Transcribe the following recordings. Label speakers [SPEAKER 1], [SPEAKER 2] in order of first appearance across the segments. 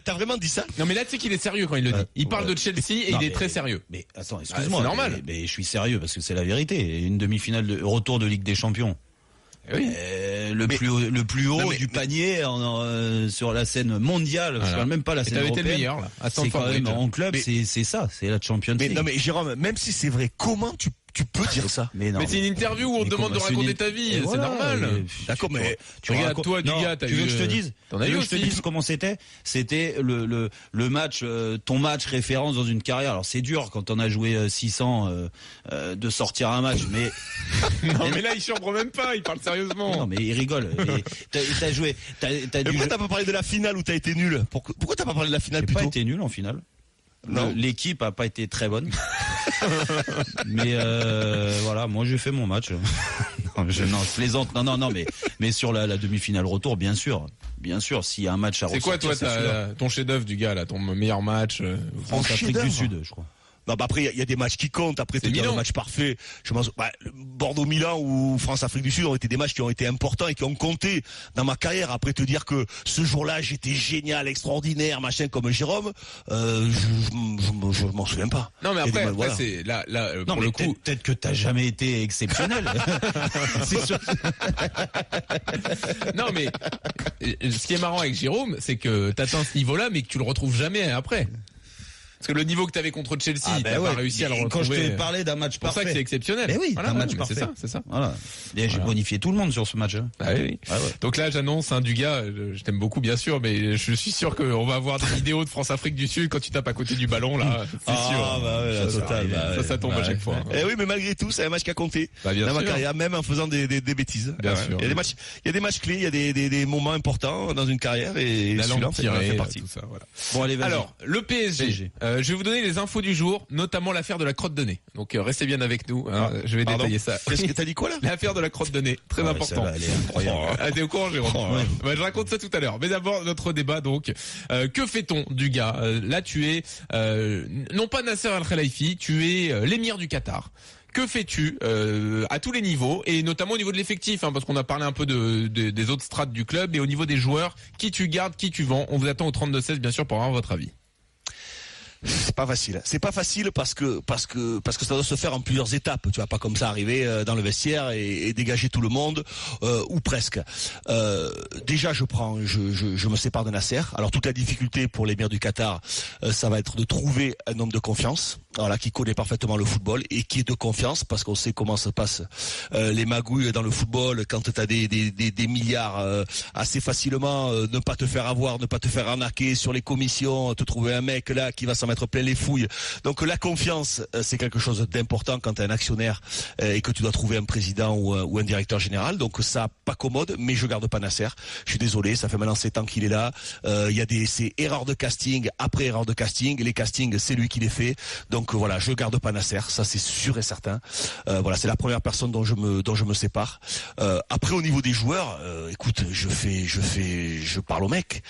[SPEAKER 1] T'as vraiment dit ça?
[SPEAKER 2] Non mais là tu sais qu'il est sérieux quand il le dit. Il parle de Chelsea et il est très sérieux.
[SPEAKER 3] Mais attends, excuse-moi.
[SPEAKER 2] C'est normal.
[SPEAKER 3] Mais je suis sérieux parce que c'est la vérité. Une demi-finale de retour de Ligue des Champions.
[SPEAKER 2] Oui.
[SPEAKER 3] Le plus haut du panier sur la scène mondiale. Voilà. Je parle même pas la scène européenne.
[SPEAKER 2] Été le meilleur là.
[SPEAKER 3] C'est quand même en club, c'est ça, c'est la Champions League.
[SPEAKER 1] Non mais Jérôme, même si c'est vrai, comment tu peux dire ça?
[SPEAKER 3] Mais
[SPEAKER 2] c'est une interview où on te demande de raconter ta vie, c'est normal.
[SPEAKER 1] D'accord, mais
[SPEAKER 2] tu regardes toi, Dugas,
[SPEAKER 3] tu veux que je te dise? Tu veux que je te dise comment c'était? C'était le match, ton match référence dans une carrière. Alors c'est dur quand on a joué 600 de sortir un match, mais
[SPEAKER 2] non mais là il chambre même pas, il parle sérieusement.
[SPEAKER 3] Non mais il rigole. T'as joué,
[SPEAKER 1] pourquoi t'as pas parlé de la finale où t'as été nul? Pourquoi t'as pas parlé de la finale plutôt?
[SPEAKER 3] J'ai pas été nul en finale. Non. L'équipe a pas été très bonne. Mais voilà, moi j'ai fait mon match. je plaisante. Non, mais sur la demi-finale retour, bien sûr, s'il y a un match à ressortir.
[SPEAKER 2] C'est quoi toi ton chef-d'œuvre du gars là, ton meilleur match?
[SPEAKER 3] France-Afrique du Sud, je crois.
[SPEAKER 1] Non, bah après il y a des matchs qui comptent. Après c'est un match parfait. Je pense Bordeaux-Milan ou France-Afrique du Sud ont été des matchs qui ont été importants et qui ont compté dans ma carrière. Après te dire que ce jour-là j'étais génial, extraordinaire, machin comme Jérôme, je m'en souviens pas.
[SPEAKER 2] Non mais après c'est là
[SPEAKER 3] non,
[SPEAKER 2] pour
[SPEAKER 3] mais
[SPEAKER 2] le coup
[SPEAKER 3] peut-être que t'as jamais été exceptionnel. C'est sûr.
[SPEAKER 2] Non mais ce qui est marrant avec Jérôme, c'est que t'atteins ce niveau-là, mais que tu le retrouves jamais après. Parce que le niveau que t'avais contre Chelsea, t'as pas réussi à le retrouver.
[SPEAKER 3] Quand je te parlais d'un match parfait.
[SPEAKER 2] C'est pour ça que c'est exceptionnel.
[SPEAKER 3] Mais oui,
[SPEAKER 2] voilà,
[SPEAKER 3] un match parfait.
[SPEAKER 2] C'est ça.
[SPEAKER 3] Voilà. Et j'ai bonifié tout le monde sur ce match.
[SPEAKER 2] Ah oui. Ah ouais. Donc là, j'annonce du gars, je t'aime beaucoup bien sûr, mais je suis sûr qu'on va avoir des vidéos de France-Afrique du Sud quand tu tapes à côté du ballon là. C'est sûr.
[SPEAKER 1] Ah bah ouais, la totale.
[SPEAKER 2] Ça tombe à chaque fois.
[SPEAKER 1] Eh oui, mais malgré tout, c'est un match qui a compté.
[SPEAKER 2] Dans
[SPEAKER 1] ma carrière, même en faisant des bêtises.
[SPEAKER 2] Bien sûr.
[SPEAKER 1] Il y a des matchs clés, il y a des moments importants dans une carrière et celui-là en fait partie.
[SPEAKER 2] Tout ça, voilà.
[SPEAKER 3] Bon allez, vas-y.
[SPEAKER 2] Alors, le PSG. Je vais vous donner les infos du jour, notamment l'affaire de la crotte de nez. Donc restez bien avec nous, je vais détailler ça.
[SPEAKER 1] Qu'est-ce que t'as dit quoi là?
[SPEAKER 2] L'affaire de la crotte de nez, très important.
[SPEAKER 1] Elle est incroyable.
[SPEAKER 2] T'es au courant, Jérôme? Je raconte ça tout à l'heure. Mais d'abord notre débat donc. Que fait-on du gars? Là tu es non pas Nasser Al-Khelaifi, tu es l'émir du Qatar. Que fais-tu à tous les niveaux et notamment au niveau de l'effectif, parce qu'on a parlé un peu des autres strates du club et au niveau des joueurs, qui tu gardes, qui tu vends? On vous attend au 32-16 bien sûr pour avoir votre avis.
[SPEAKER 1] C'est pas facile. C'est pas facile parce que ça doit se faire en plusieurs étapes. Tu vas pas comme ça arriver dans le vestiaire et dégager tout le monde ou presque. Déjà je me sépare de Nasser. Alors toute la difficulté pour l'émir du Qatar, ça va être de trouver un homme de confiance, voilà, qui connaît parfaitement le football et qui est de confiance parce qu'on sait comment se passent les magouilles dans le football quand tu as des milliards assez facilement, ne pas te faire avoir, ne pas te faire arnaquer sur les commissions, te trouver un mec là qui va s'en mettre plein les fouilles. Donc la confiance, c'est quelque chose d'important quand tu es un actionnaire et que tu dois trouver un président ou un directeur général. Donc ça, pas commode, mais je garde pas Nasser. Je suis désolé, ça fait maintenant 7 ans qu'il est là. Il y a ces erreurs de casting après erreurs de casting. Les castings, c'est lui qui les fait. Donc voilà, je garde pas Nasser, ça c'est sûr et certain. Voilà, c'est la première personne dont je me sépare. Après au niveau des joueurs, écoute, je parle aux mecs.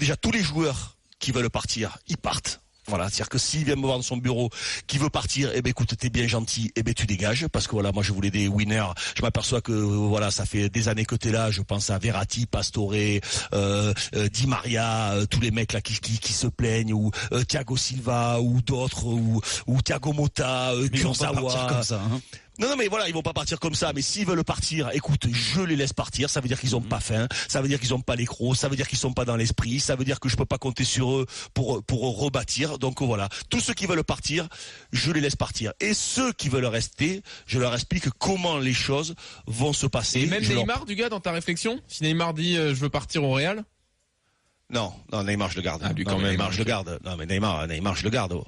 [SPEAKER 1] Déjà tous les joueurs qui veulent partir, ils partent. Voilà, c'est-à-dire que s'il vient me voir dans son bureau, qui veut partir, eh ben écoute, t'es bien gentil, eh ben tu dégages, parce que voilà, moi je voulais des winners. Je m'aperçois que voilà, ça fait des années que t'es là. Je pense à Verratti, Pastore, Di Maria, tous les mecs là qui se plaignent, ou Thiago Silva, ou d'autres, ou Thiago Motta, Kurzawa.
[SPEAKER 3] Comme ça.
[SPEAKER 1] Non, mais voilà, ils vont pas partir comme ça. Mais s'ils veulent partir, écoute, je les laisse partir. Ça veut dire qu'ils ont pas faim. Ça veut dire qu'ils ont pas les crocs. Ça veut dire qu'ils sont pas dans l'esprit. Ça veut dire que je peux pas compter sur eux pour rebâtir. Donc voilà. Tous ceux qui veulent partir, je les laisse partir. Et ceux qui veulent rester, je leur explique comment les choses vont se passer.
[SPEAKER 2] Et même Neymar, du gars, dans ta réflexion? Si Neymar dit, je veux partir au Real?
[SPEAKER 1] Non, Neymar, je le garde.
[SPEAKER 2] Ah, lui, quand même.
[SPEAKER 1] Neymar, je le garde. Non, mais Neymar, je le garde.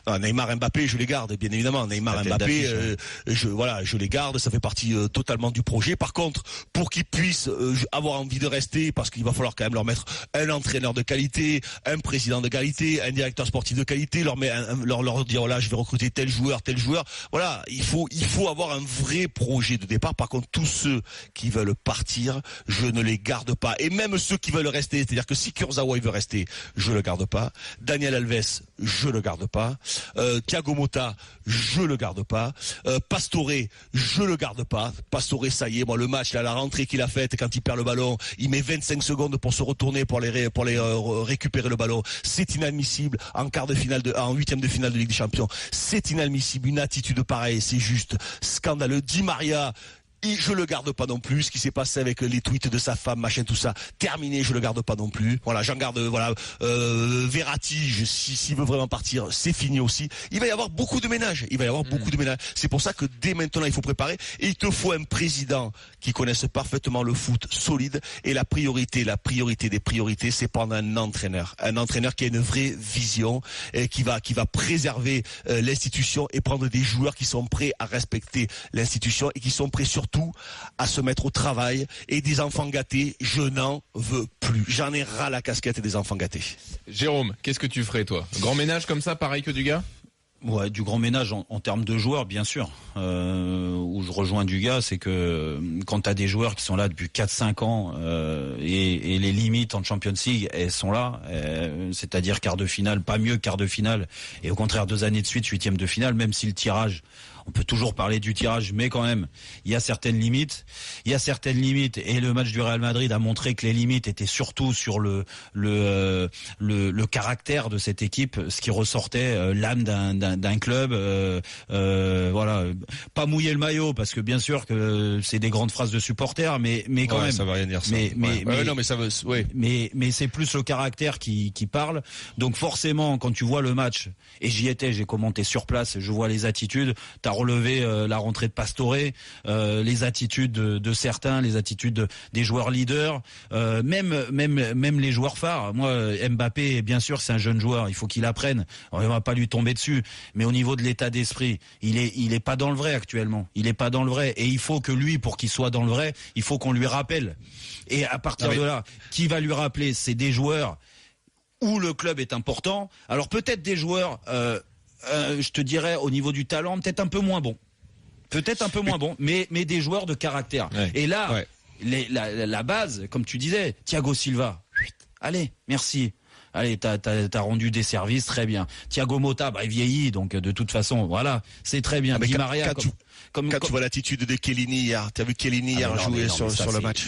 [SPEAKER 1] Non, Neymar, Mbappé, je les garde, bien évidemment. Neymar, Mbappé, je les garde, ça fait partie totalement du projet. Par contre, pour qu'ils puissent avoir envie de rester, parce qu'il va falloir quand même leur mettre un entraîneur de qualité, un président de qualité, un directeur sportif de qualité, leur dire voilà, je vais recruter tel joueur. Voilà, il faut avoir un vrai projet de départ. Par contre, tous ceux qui veulent partir, je ne les garde pas. Et même ceux qui veulent rester, c'est-à-dire que si Kurzawa il veut rester, je le garde pas. Daniel Alves, je le garde pas. pas. Thiago Motta, je le garde pas. Pastore, je le garde pas. Pastore, ça y est, moi le match, là, la rentrée qu'il a faite quand il perd le ballon, il met 25 secondes pour se retourner pour les récupérer le ballon. C'est inadmissible en huitième de finale de Ligue des Champions. C'est inadmissible, une attitude pareille, c'est juste scandaleux. Di Maria, je le garde pas non plus. Ce qui s'est passé avec les tweets de sa femme, machin, tout ça, terminé. Je le garde pas non plus. Voilà, j'en garde. Voilà, Verratti, s'il veut vraiment partir, c'est fini aussi. Il va y avoir beaucoup de ménages. Beaucoup de ménages. C'est pour ça que dès maintenant, il faut préparer. Et il te faut un président qui connaisse parfaitement le foot solide. Et la priorité des priorités, c'est prendre un entraîneur qui a une vraie vision et qui va préserver l'institution et prendre des joueurs qui sont prêts à respecter l'institution et qui sont prêts surtout à se mettre au travail. Et des enfants gâtés, je n'en veux plus. J'en ai ras la casquette des enfants gâtés.
[SPEAKER 2] Jérôme, qu'est-ce que tu ferais toi? Grand ménage comme ça, pareil que Dugas?
[SPEAKER 3] Ouais, du grand ménage en termes de joueurs, bien sûr. Où je rejoins Dugas, c'est que quand tu as des joueurs qui sont là depuis 4-5 ans et les limites en Champions League, elles sont là, c'est-à-dire quart de finale, pas mieux que quart de finale, et au contraire 2 années de suite, 8e de finale, même si le tirage, on peut toujours parler du tirage, mais quand même, il y a certaines limites. Et le match du Real Madrid a montré que les limites étaient surtout sur le caractère de cette équipe, ce qui ressortait l'âme d'un club. Voilà, pas mouiller le maillot parce que bien sûr que c'est des grandes phrases de supporters, mais quand même.
[SPEAKER 1] Ça va rien dire ça.
[SPEAKER 3] Mais c'est plus le caractère qui parle. Donc forcément, quand tu vois le match, et j'y étais, j'ai commenté sur place, je vois les attitudes. T'as relevé la rentrée de Pastore, les attitudes de certains, les attitudes des joueurs leaders, même les joueurs phares. Moi, Mbappé, bien sûr, c'est un jeune joueur, il faut qu'il apprenne. On va pas lui tomber dessus, mais au niveau de l'état d'esprit, il est pas dans le vrai actuellement. Il est pas dans le vrai, et il faut que lui, pour qu'il soit dans le vrai, il faut qu'on lui rappelle. Et à partir de là, qui va lui rappeler? C'est des joueurs où le club est important. Alors peut-être des joueurs. Je te dirais au niveau du talent peut-être un peu moins bon, mais des joueurs de caractère. Ouais. Et là, la base, comme tu disais, Thiago Silva. Allez, merci. Allez, t'as rendu des services, très bien. Thiago Motta, il vieillit, donc de toute façon, voilà, c'est très bien. Di Maria,
[SPEAKER 1] quand tu vois l'attitude de Chiellini hier, t'as vu Chiellini hier jouer sur le match.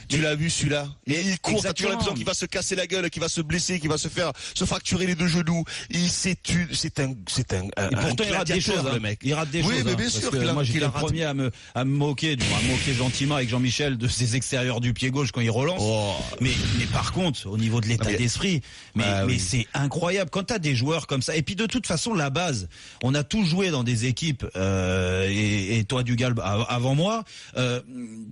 [SPEAKER 1] Tu l'as vu celui-là. Il court, t'as toujours l'impression qu'il va se casser la gueule, qu'il va se blesser, qu'il va se fracturer les 2 genoux. C'est un
[SPEAKER 3] pourtant il rate des choses, le mec. Il rate des choses.
[SPEAKER 1] Oui, mais bien sûr.
[SPEAKER 3] Moi, j'étais le premier à me moquer gentiment avec Jean-Michel de ses extérieurs du pied gauche quand il relance. Mais par contre, au niveau de l'état d'esprit, c'est incroyable quand t'as des joueurs comme ça. Et puis de toute façon, la base, on a tous joué dans des équipes. Et toi Dugal avant moi,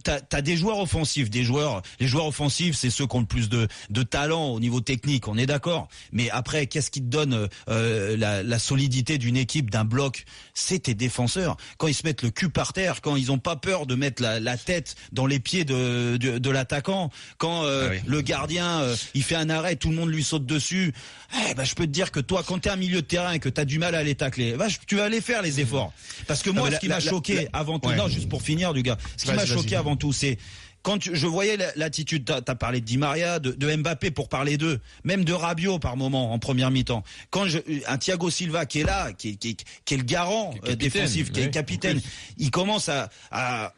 [SPEAKER 3] t'as des joueurs offensifs, les joueurs offensifs, c'est ceux qui ont le plus de talent au niveau technique, on est d'accord. Mais après, qu'est-ce qui te donne la solidité d'une équipe, d'un bloc? C'est tes défenseurs. Quand ils se mettent le cul par terre, quand ils ont pas peur de mettre la tête dans les pieds de l'attaquant, quand le gardien il fait un arrêt, tout le monde lui saute dessus. Je peux te dire que toi, quand t'es un milieu de terrain et que t'as du mal à les tacler, tu vas aller faire les efforts. Parce que moi, ce qui m'a choqué avant tout, non, juste pour finir, du gars, ce qui m'a choqué avant tout, c'est quand je voyais l'attitude, t'as parlé de Di Maria, de Mbappé pour parler d'eux, même de Rabiot par moment en première mi-temps. Quand un Thiago Silva qui est là, qui est le garant défensif, qui est le capitaine, il commence à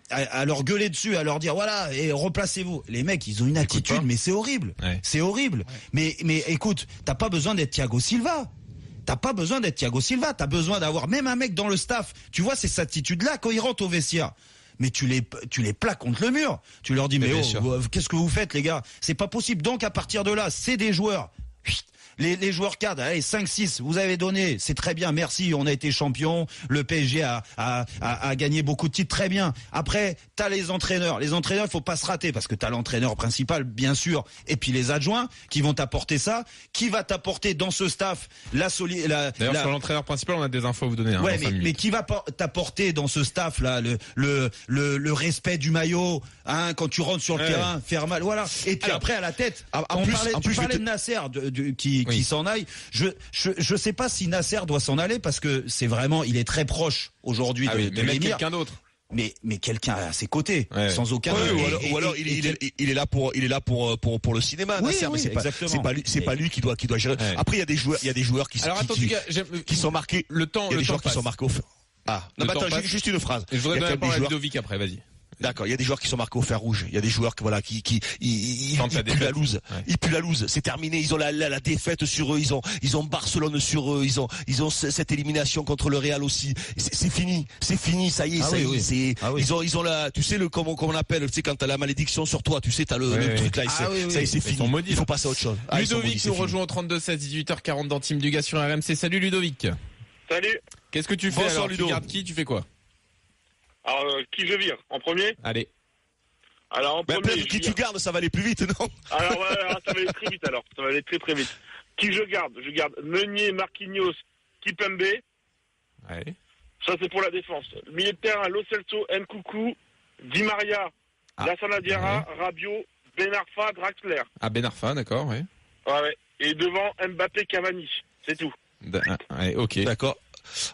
[SPEAKER 3] leur gueuler dessus, à leur dire voilà, et replacez-vous. Les mecs, ils ont une attitude, mais c'est horrible. Ouais. C'est horrible. Mais écoute, t'as pas besoin d'être Thiago Silva. T'as besoin d'avoir même un mec dans le staff. Tu vois, c'est cette attitude-là quand il rentre au vestiaire. Mais tu les plaques contre le mur. Tu leur dis, mais qu'est-ce que vous faites, les gars? C'est pas possible. Donc, à partir de là, c'est des joueurs. Les joueurs cadres, allez, 5-6, vous avez donné, c'est très bien, merci, on a été champion, le PSG a gagné beaucoup de titres, très bien. Après, t'as les entraîneurs, il faut pas se rater, parce que t'as l'entraîneur principal, bien sûr, et puis les adjoints, qui vont t'apporter ça, qui va t'apporter dans ce staff D'ailleurs,
[SPEAKER 2] sur l'entraîneur principal, on a des infos à vous donner.
[SPEAKER 3] Ouais, mais qui va t'apporter dans ce staff, là, le respect du maillot, quand tu rentres sur le terrain, faire mal, voilà. Et puis après, à la tête, tu parlais de Nasser, qui s'en aille. Je sais pas si Nasser doit s'en aller parce que c'est vraiment, il est très proche aujourd'hui de
[SPEAKER 2] mais
[SPEAKER 3] l'émir.
[SPEAKER 2] quelqu'un d'autre.
[SPEAKER 3] mais quelqu'un à ses côtés, sans aucun.
[SPEAKER 1] Ou alors il est là pour le cinéma.
[SPEAKER 3] Oui,
[SPEAKER 1] Nasser, mais c'est pas lui qui doit gérer. Ouais. Après il y a des joueurs qui sont marqués.
[SPEAKER 2] Il y a des joueurs
[SPEAKER 1] qui sont marqués au feu. Attends, juste une phrase.
[SPEAKER 2] Je voudrais donner la parole à Ludovic après, vas-y.
[SPEAKER 1] D'accord, il y a des joueurs qui sont marqués au fer rouge. Il y a des joueurs qui ils puent la loose. Ils puent la loose. C'est terminé. Ils ont la défaite sur eux. Ils ont Barcelone sur eux. Ils ont cette élimination contre le Real aussi. C'est fini. Ça y est. Ils ont la, tu sais comment on appelle. Tu sais quand t'as la malédiction sur toi. Tu sais t'as le truc là. Ça y est, c'est fini. Il faut passer à autre chose.
[SPEAKER 2] Ludovic nous rejoint au 32 16 18h40 dans Team Dugas sur RMC. Salut Ludovic.
[SPEAKER 4] Salut.
[SPEAKER 2] Qu'est-ce que tu fais alors?
[SPEAKER 1] Ludo.
[SPEAKER 2] Tu gardes qui? Tu fais quoi?
[SPEAKER 4] Alors, qui je vire en premier?
[SPEAKER 2] Allez.
[SPEAKER 4] Alors, en premier.
[SPEAKER 1] Qui tu gardes, ça va aller plus vite, non?
[SPEAKER 4] Alors, ça va aller très vite, alors. Ça va aller très, très vite. Qui je garde? Je garde Meunier, Marquinhos, Kipembe.
[SPEAKER 2] Ouais.
[SPEAKER 4] Ça, c'est pour la défense. Milieu de terrain, Lo Celso, Nkunku, Di Maria, Lassana Diarra, Rabiot, Ben Arfa, Draxler.
[SPEAKER 2] Ben Arfa, d'accord, ouais.
[SPEAKER 4] Ouais. Et devant, Mbappé, Cavani. C'est tout.
[SPEAKER 2] Ok.
[SPEAKER 1] D'accord.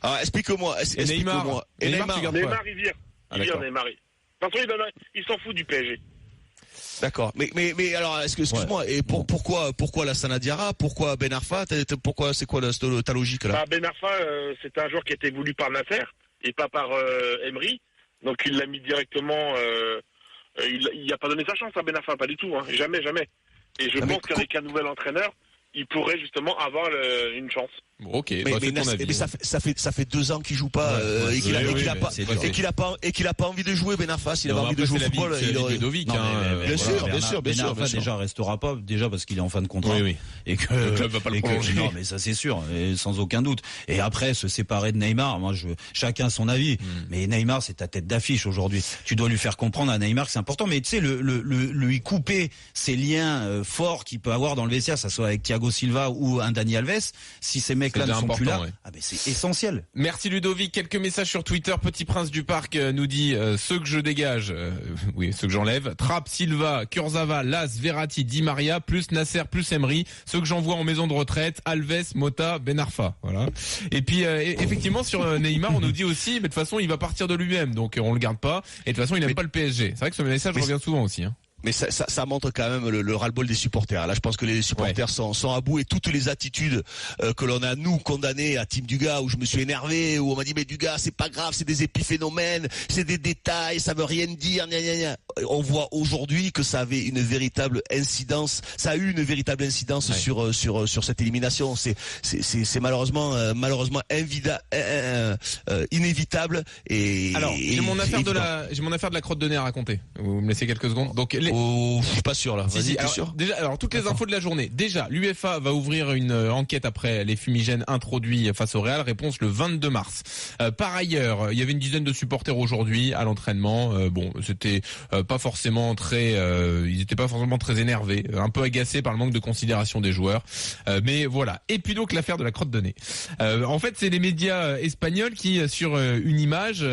[SPEAKER 1] Alors, explique-moi.
[SPEAKER 2] Neymar,
[SPEAKER 4] il vire. Neymar. De toute façon, il s'en fout du PSG.
[SPEAKER 1] D'accord. Mais alors, excuse-moi. Et pourquoi Lassana Diarra? Pourquoi Ben Arfa? Pourquoi, c'est quoi ta logique là?
[SPEAKER 4] Ben Arfa, c'est un joueur qui a été voulu par Nasser et pas par Emery. Donc il l'a mis directement. Il n'a pas donné sa chance à Ben Arfa, pas du tout. Hein. Jamais. Et je pense qu'avec un nouvel entraîneur, il pourrait justement avoir une chance.
[SPEAKER 2] Ok,
[SPEAKER 1] mais ça fait 2 ans qu'il joue pas et qu'il a pas envie de jouer. Ben Arfa, s'il avait envie de jouer au football, il aurait.
[SPEAKER 2] Ludovic,
[SPEAKER 1] bien sûr.
[SPEAKER 3] Ben Arfa déjà restera pas parce qu'il est en fin de contrat et que
[SPEAKER 2] le club va pas le prolonger.
[SPEAKER 3] Non, mais ça c'est sûr, et sans aucun doute. Et après se séparer de Neymar, chacun son avis. Mais Neymar, c'est ta tête d'affiche aujourd'hui. Tu dois lui faire comprendre à Neymar que c'est important. Mais tu sais, lui couper ces liens forts qu'il peut avoir dans le vestiaire, ça soit avec Thiago Silva ou un Dani Alves, si ces mecs-là ne sont plus là, c'est essentiel.
[SPEAKER 2] Merci Ludovic. Quelques messages sur Twitter. Petit Prince du Parc nous dit ceux que je dégage, ceux que j'enlève. Trapp, Silva, Kurzawa, Las, Verratti, Di Maria, plus Nasser, plus Emery. Ceux que j'envoie en maison de retraite, Alves, Mota, Ben Arfa. Voilà. Et puis effectivement sur Neymar, on nous dit aussi, mais de toute façon il va partir de lui-même, donc on le garde pas. Et de toute façon il n'aime pas le PSG. C'est vrai que ce message revient souvent aussi.
[SPEAKER 1] Mais ça montre quand même le ras-le-bol des supporters. Là, je pense que les supporters sont à bout, et toutes les attitudes que l'on a nous condamnées à Team Dugas, où je me suis énervé, où on m'a dit mais Dugas c'est pas grave, c'est des épiphénomènes, c'est des détails, ça veut rien dire, gna. On voit aujourd'hui que ça avait une véritable incidence. Ça a eu une véritable incidence sur cette élimination. C'est malheureusement inévitable. Et
[SPEAKER 2] alors j'ai mon affaire de la crotte de nez à raconter. Vous me laissez quelques secondes. Donc
[SPEAKER 1] je suis pas sûr là. Vas-y, t'es sûr?
[SPEAKER 2] Alors toutes les infos de la journée. Déjà, l'UEFA va ouvrir une enquête après les fumigènes introduits face au Real. Réponse le 22 mars. Par ailleurs, il y avait une dizaine de supporters aujourd'hui à l'entraînement. C'était pas forcément très, ils étaient pas forcément très énervés, un peu agacés par le manque de considération des joueurs. Mais voilà. Et puis donc l'affaire de la crotte de nez. En fait, c'est les médias espagnols qui, sur une image,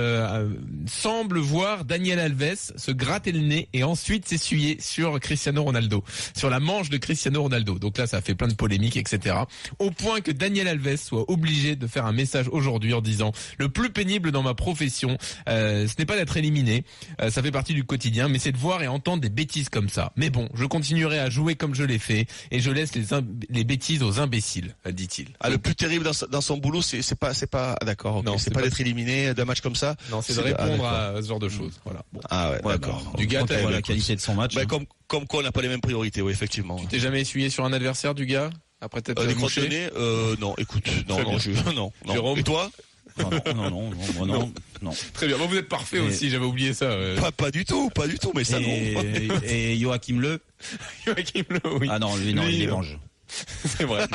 [SPEAKER 2] semblent voir Daniel Alves se gratter le nez et ensuite s'essuyer sur Cristiano Ronaldo, sur la manche de Cristiano Ronaldo. Donc là, ça a fait plein de polémiques, etc. Au point que Daniel Alves soit obligé de faire un message aujourd'hui en disant le plus pénible dans ma profession, ce n'est pas d'être éliminé, ça fait partie du quotidien, mais c'est de voir et entendre des bêtises comme ça. Mais bon, je continuerai à jouer comme je l'ai fait et je laisse les bêtises aux imbéciles, dit-il.
[SPEAKER 1] Le plus terrible dans son boulot, c'est pas d'accord. Okay. Non, c'est pas d'être éliminé d'un match comme ça.
[SPEAKER 2] Non, c'est de répondre à ce genre de choses. Voilà. Bon.
[SPEAKER 1] D'accord.
[SPEAKER 2] Du gars,
[SPEAKER 3] la qualité de son match.
[SPEAKER 1] Comme quoi on n'a pas les mêmes priorités, oui, effectivement.
[SPEAKER 2] Tu t'es jamais essuyé sur un adversaire du gars après t'être
[SPEAKER 1] des crottes de nez? Non, écoute, non.
[SPEAKER 2] Jérôme.
[SPEAKER 1] Et toi?
[SPEAKER 3] Non.
[SPEAKER 2] Très bien. Bon, vous êtes parfait aussi, j'avais oublié ça.
[SPEAKER 1] Pas du tout, mais ça non.
[SPEAKER 3] Et Joachim Le?
[SPEAKER 2] Joachim Le, oui.
[SPEAKER 3] Ah non, lui, il les mange.
[SPEAKER 2] C'est vrai.